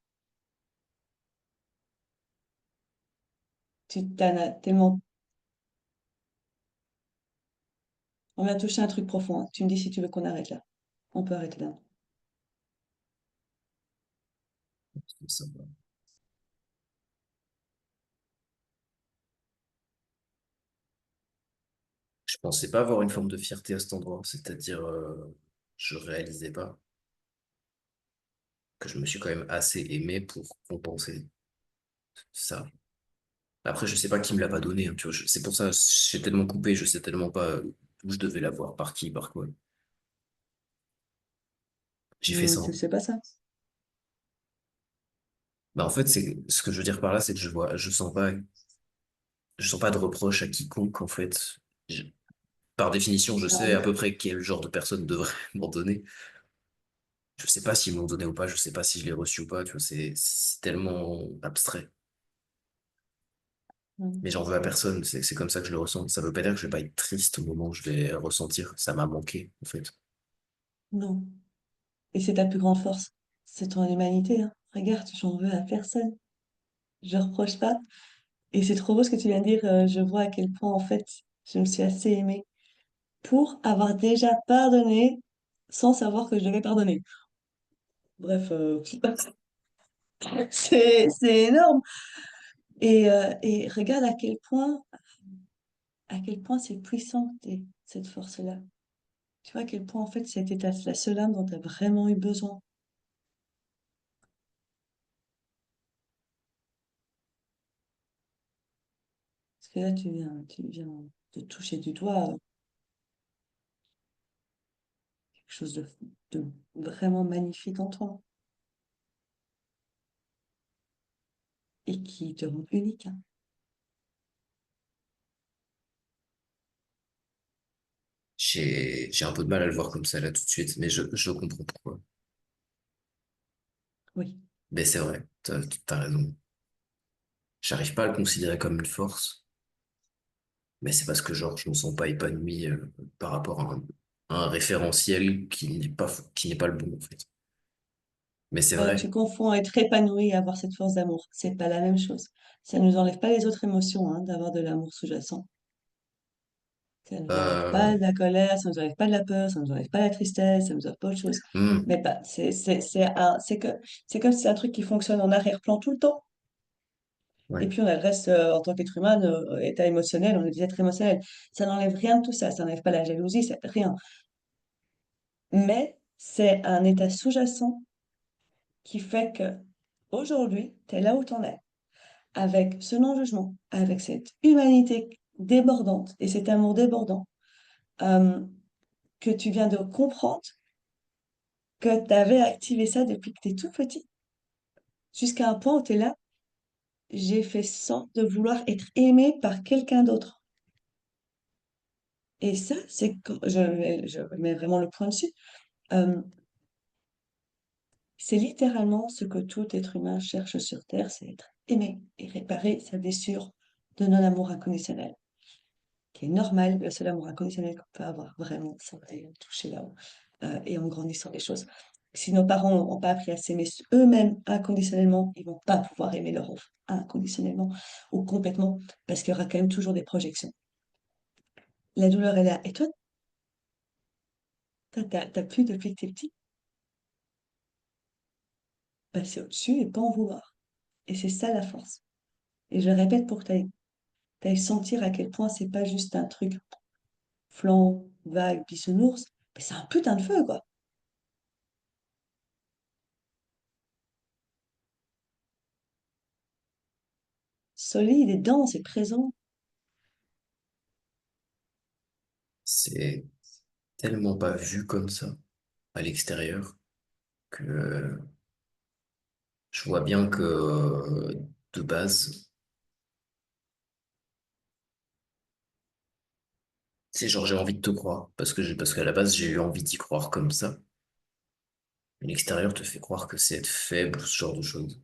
Tu t'en as tellement. On vient toucher un truc profond, hein. Tu me dis si tu veux qu'on arrête là. On peut arrêter là. Ça va. Je pensais pas avoir une forme de fierté à cet endroit, c'est-à-dire, je réalisais pas que je me suis quand même assez aimé pour compenser ça. Après, je sais pas qui me l'a pas donné, hein, tu vois, c'est pour ça, j'ai tellement coupé, je sais tellement pas où je devais l'avoir, par qui, par quoi. J'ai fait ça, Tu hein. sais pas ça? Bah, en fait, ce que je veux dire par là, c'est que je sens pas de reproche à quiconque, en fait. Je- Par définition, je sais à Non. peu près quel genre de personne devrait m'en donner. Je sais pas s'ils m'ont donné ou pas, je sais pas si je l'ai reçu ou pas, tu vois, c'est tellement abstrait. Mais j'en veux à personne, c'est comme ça que je le ressens. Ça veut pas dire que je vais pas être triste au moment où je vais ressentir. Ça m'a manqué, en fait. Non. Et c'est ta plus grande force. C'est ton humanité, hein. Regarde, j'en veux à personne. Je reproche pas. Et c'est trop beau ce que tu viens de dire. Je vois à quel point, en fait, je me suis assez aimée pour avoir déjà pardonné sans savoir que je devais pardonner. Bref, c'est énorme. Et regarde à quel point c'est puissant, cette force-là. Tu vois à quel point, en fait, c'était la seule âme dont tu as vraiment eu besoin. Parce que là, tu viens de toucher du doigt quelque chose de vraiment magnifique en toi et qui te rend unique, hein. J'ai un peu de mal à le voir comme ça, là, tout de suite, mais je comprends pourquoi. Oui. Mais c'est vrai, t'as raison. J'arrive pas à le considérer comme une force, mais c'est parce que, genre, je me sens pas épanoui, par rapport à un référentiel qui n'est pas le bon, en fait. Mais c'est Tu vrai. confonds être épanoui et avoir cette force d'amour. C'est pas la même chose. Ça ne nous enlève pas les autres émotions, hein, d'avoir de l'amour sous-jacent. Ça ne nous enlève Euh, pas de la colère, ça ne nous enlève pas de la peur, ça ne nous enlève pas la tristesse, ça ne nous enlève pas autre chose. hmm, Mais pas, c'est comme si c'est un truc qui fonctionne en arrière-plan tout le temps. Et ouais. puis on a le reste, en tant qu'être humain, état émotionnel, on est des êtres émotionnels. Ça n'enlève rien de tout ça, ça n'enlève pas la jalousie, ça rien. Mais c'est un état sous-jacent qui fait que aujourd'hui, tu es là où tu en es, avec ce non-jugement, avec cette humanité débordante et cet amour débordant, euh, que tu viens de comprendre que tu avais activé ça depuis que tu es tout petit, jusqu'à un point où tu es là, j'ai fait sans de vouloir être aimé par quelqu'un d'autre. Et ça, je mets vraiment le point dessus. euh, c'est littéralement ce que tout être humain cherche sur Terre, c'est être aimé et réparer sa blessure de non-amour inconditionnel, qui est normal, le seul amour inconditionnel qu'on peut avoir vraiment sans aller toucher là-haut et en grandissant les choses. Si nos parents n'ont pas appris à s'aimer eux-mêmes inconditionnellement, ils vont pas pouvoir aimer leur enfant inconditionnellement ou complètement parce qu'il y aura quand même toujours des projections. La douleur est là. Et toi, t'as plus depuis que t'es petit, passer au-dessus et pas en vouloir. Et c'est ça la force. Et je répète pour que t'ailles sentir à quel point c'est pas juste un truc flan, vague, bisounours, mais c'est un putain de feu, quoi. Solide et dense et présent. C'est tellement pas vu comme ça à l'extérieur que je vois bien que, de base, c'est genre j'ai envie de te croire parce qu'à la base j'ai eu envie d'y croire comme ça. Mais l'extérieur te fait croire que c'est être faible ou ce genre de choses.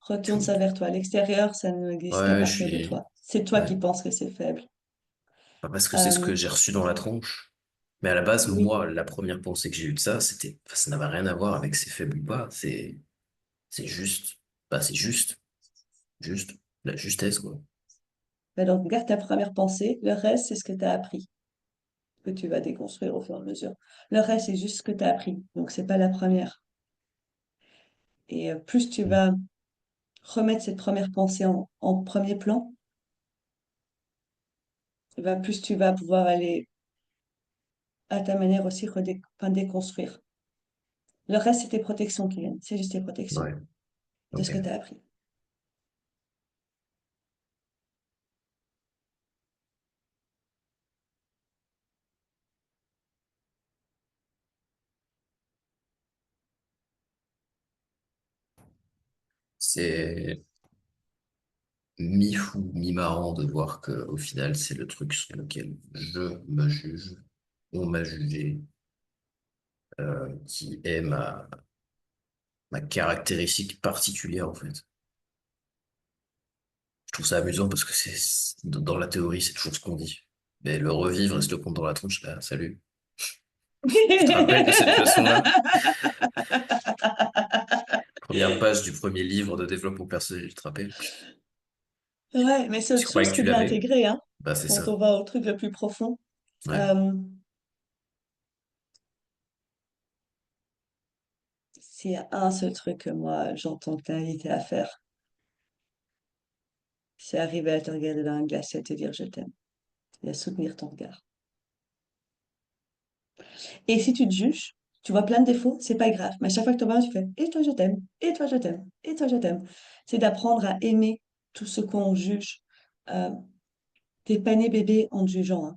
Tu Retourne vois. ça vers toi. L'extérieur, ça n'existe qu'à Ouais, partir de toi. C'est toi ouais. qui penses que c'est faible. Pas parce que c'est ce que Euh, j'ai reçu dans la tronche. Mais à la base, oui, moi, la première pensée que j'ai eue de ça, enfin, ça n'avait rien à voir avec c'est faible ou pas. C'est juste, bah, c'est juste, la justesse, quoi. bah donc garde ta première pensée. Le reste, c'est ce que tu as appris, que tu vas déconstruire au fur et à mesure. Le reste, c'est juste ce que tu as appris. Donc, c'est pas la première. Et plus tu vas remettre cette première pensée en premier plan, ben, plus tu vas pouvoir aller à ta manière aussi enfin, déconstruire. Le reste, c'est tes protections qui viennent. C'est juste tes protections Ouais, de ok. ce que tu as appris. C'est mi-fou, mi-marrant de voir que au final, c'est le truc sur lequel je me juge, on m'a jugé, qui est ma caractéristique particulière, en fait. Je trouve ça amusant parce que dans la théorie, c'est toujours ce qu'on dit. Mais le revivre et se le prendre dans la tronche, là, salut. Tu te rappelles de cette leçon-là? Première page du premier livre de développement personnel, tu te rappelles? Ouais, mais c'est Tu autre croyais chose que que tu de l'avais? l'intégrer, hein, Bah, c'est quand ça. on va au truc le plus profond. Ouais. Euh, S'il y a un seul truc que moi, j'entends que t'inviter à faire, c'est arriver à te regarder dans un glace et te dire je t'aime et à soutenir ton regard. Et si tu te juges, tu vois plein de défauts, c'est pas grave. Mais à chaque fois que tu vois, tu fais et toi je t'aime, et toi je t'aime, et toi je t'aime. C'est d'apprendre à aimer tout ce qu'on juge. Euh, T'es pas né bébé en te jugeant, hein.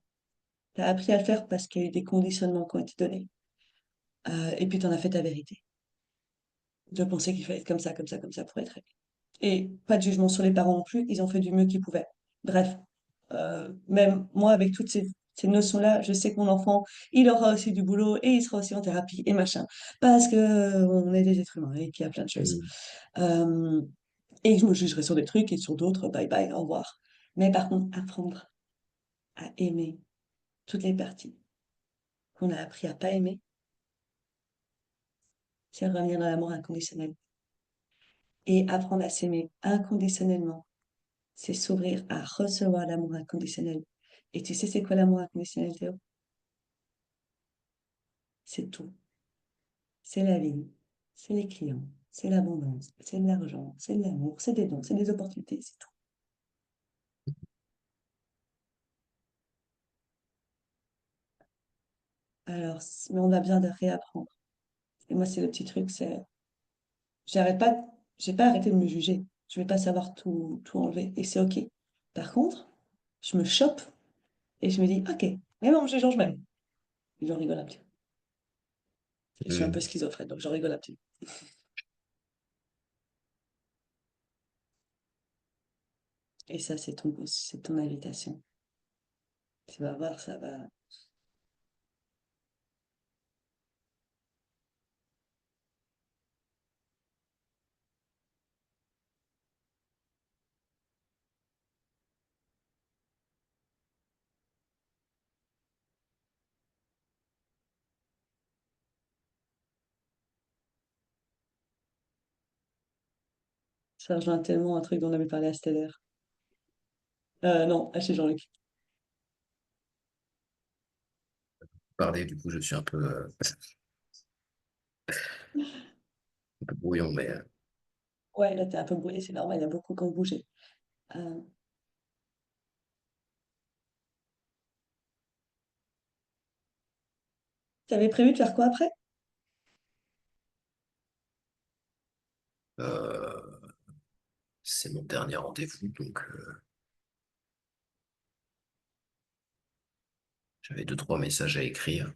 T'as appris à le faire parce qu'il y a eu des conditionnements qui ont été donnés. Et puis t'en as fait ta vérité. De penser qu'il fallait être comme ça, comme ça, comme ça pour être aimé. Et pas de jugement sur les parents non plus, ils ont fait du mieux qu'ils pouvaient. Bref, même moi, avec toutes ces notions-là, je sais que mon enfant, il aura aussi du boulot et il sera aussi en thérapie et machin. Parce que on est des êtres humains et qu'il y a plein de choses. Mm. Euh, et je me jugerai sur des trucs et sur d'autres, bye bye, au revoir. Mais par contre, apprendre à aimer toutes les parties qu'on a appris à pas aimer, c'est revenir dans l'amour inconditionnel. Et apprendre à s'aimer inconditionnellement, c'est s'ouvrir à recevoir l'amour inconditionnel. Et tu sais, c'est quoi l'amour inconditionnel, Théo? C'est tout. C'est la vie, c'est les clients, c'est l'abondance, c'est de l'argent, c'est de l'amour, c'est des dons, c'est des opportunités, c'est tout. Alors, mais on a besoin de réapprendre. Et moi, c'est le petit truc, c'est, j'arrête pas, j'ai pas arrêté de me juger. Je vais pas savoir tout enlever. Et c'est OK. Par contre, je me chope et je me dis, OK, même en me jugeant, je m'aime. Et j'en rigole un petit peu. Je suis un peu Mm. schizophrène, donc j'en rigole un petit peu. Et ça, c'est ton invitation. Tu vas voir, ça rejoint tellement un truc dont on avait parlé à Stellaire. Non, chez Jean-Luc. Parler, du coup, je suis un peu brouillon, mais Ouais, là, t'es un peu brouillé, c'est normal, il y a beaucoup qui ont bougé. Euh, T'avais prévu de faire quoi après? euh, c'est mon dernier rendez-vous, donc j'avais deux, trois messages à écrire,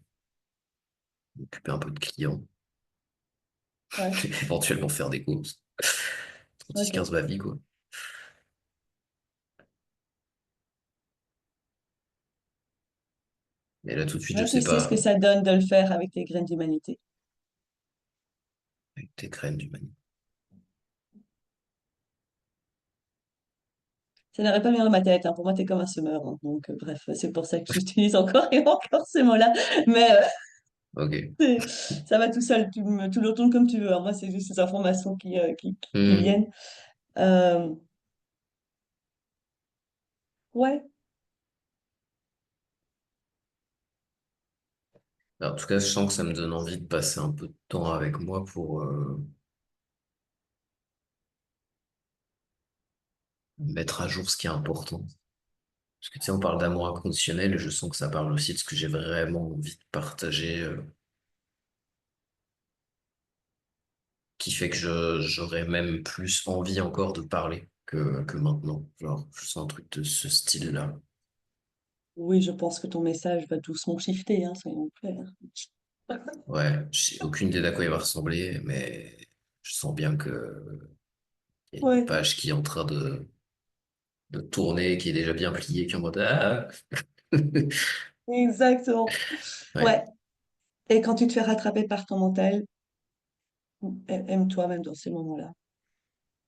m'occuper un peu de clients, Ouais, éventuellement faire des courses. 36-15 ok. ma vie, quoi. Mais là, tout de suite, je Là, tu sais sais ce que pas, ça donne de le faire avec tes graines d'humanité. avec tes graines du mani. Ça n'aurait pas bien dans ma tête, hein. Pour moi, t'es comme un semeur, hein. Donc, bref, c'est pour ça que j'utilise encore et encore ces mots-là. Mais Ok. ça va tout seul, tu le retournes comme tu veux, hein. Moi, c'est juste ces informations qui Hmm. viennent. Euh, ouais, Alors, en tout cas, je sens que ça me donne envie de passer un peu de temps avec moi pour mettre à jour ce qui est important. Parce que tu sais, on parle d'amour inconditionnel et je sens que ça parle aussi de ce que j'ai vraiment envie de partager, qui fait que j'aurais même plus envie encore de parler que maintenant. Genre, je sens un truc de ce style-là. Oui, je pense que ton message va doucement shifter, hein, soyons clairs. Ouais, j'ai aucune idée d'à quoi il va ressembler, mais je sens bien que il y a une Ouais, page qui est en train de tourner, qui est déjà bien pliée, qui est en mode ah. exactement. Ouais. Ouais. Et quand tu te fais rattraper par ton mental, aime-toi même dans ces moments-là.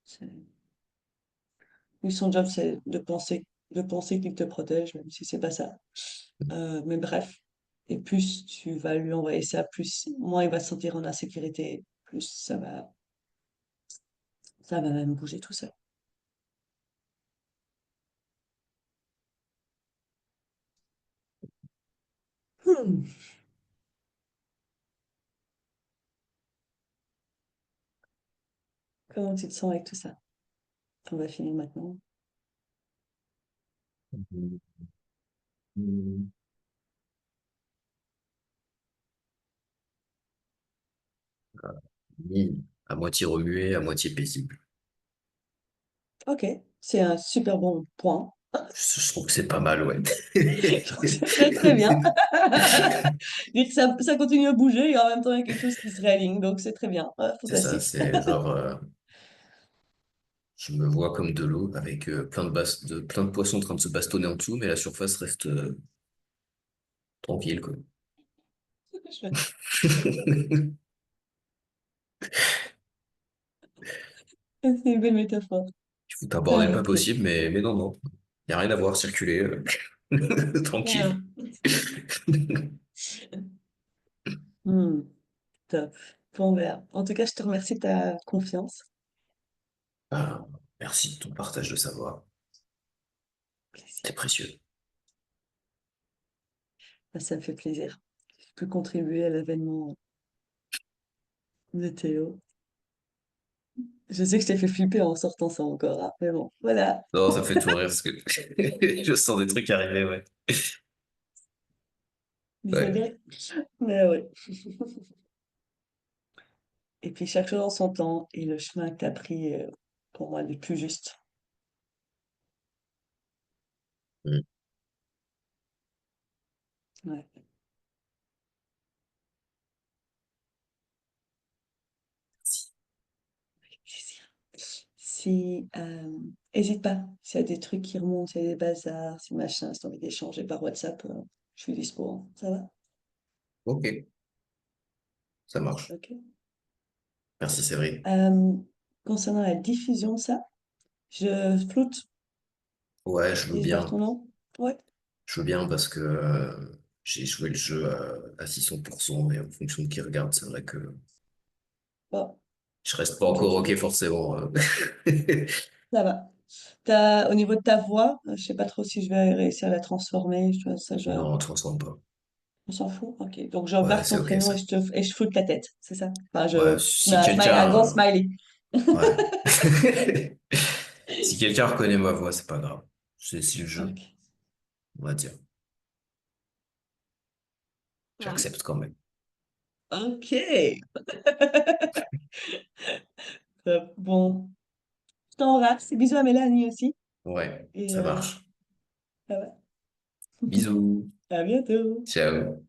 C'est- Lui, son job, c'est de penser qu'il te protège, même si c'est pas ça. Mais bref. Et plus tu vas lui envoyer ça, plus, moins il va se sentir en insécurité, plus ça va même bouger tout seul. Hmm. Comment tu te sens avec tout ça? On va finir maintenant. À moitié remué, à moitié paisible. Ok, c'est un super bon point. Je trouve que c'est pas mal, ouais. Je trouve que c'est très très bien. Dire que ça continue à bouger et en même temps il y a quelque chose qui se réaligne, donc c'est très bien. Ouais, C'est ça, fantastique. c'est genre, je me vois comme de l'eau avec plein de poissons en train de se bastonner en dessous, mais la surface reste tranquille, quoi. C'est une belle métaphore. Tu fous un bordel Ah, pas ok. possible, mais non, non. Y a rien à voir, circuler, tranquille. Voilà. Hmm, top. Bon, ben, en tout cas, je te remercie de ta confiance. Ah, merci de ton partage de savoir. Plaisir. C'est précieux. Ah, ça me fait plaisir. Je peux contribuer à l'avènement de Théo. Je sais que je t'ai fait flipper en sortant ça encore, hein, mais bon, voilà. Non, ça me fait tout rire parce que je sens des trucs arriver, ouais. Ouais. Désolée. Mais ouais. Et puis chaque chose en son temps et le chemin que tu as pris, pour moi, le plus juste. Mm. Ouais, avec plaisir. Si, hésite pas, s'il y a des trucs qui remontent, s'il y a des bazars, si machin, si t'as envie d'échanger par WhatsApp, je suis dispo, hein. Ça va? Ok, ça marche. Ok. Merci, Séverine. Euh, concernant la diffusion de ça, je floute Ouais, et je barre ton nom. Ouais. je veux bien parce que j'ai joué le jeu à 600% et en fonction de qui regarde, c'est vrai que Bon, je reste pas ok, encore ok. OK forcément. Ça va. Au niveau de ta voix, je sais pas trop si je vais réussir à la transformer. Tu vois, ça, Non, on transforme pas. on s'en fout. Ok. Donc, je Ouais, barre c'est ton OK prénom ça. et je floute ta tête. C'est ça? Enfin, Ouais, je mets si un grand quelqu'un, smiley. ouais, si quelqu'un reconnaît ma voix, c'est pas grave. C'est le jeu, Ok. on va dire. Ouais. J'accepte quand même. Ok. Bon, je t'embrasse. Et bisous à Mélanie aussi. Ouais, Et ça marche. ça va. Bisous. À bientôt. Ciao.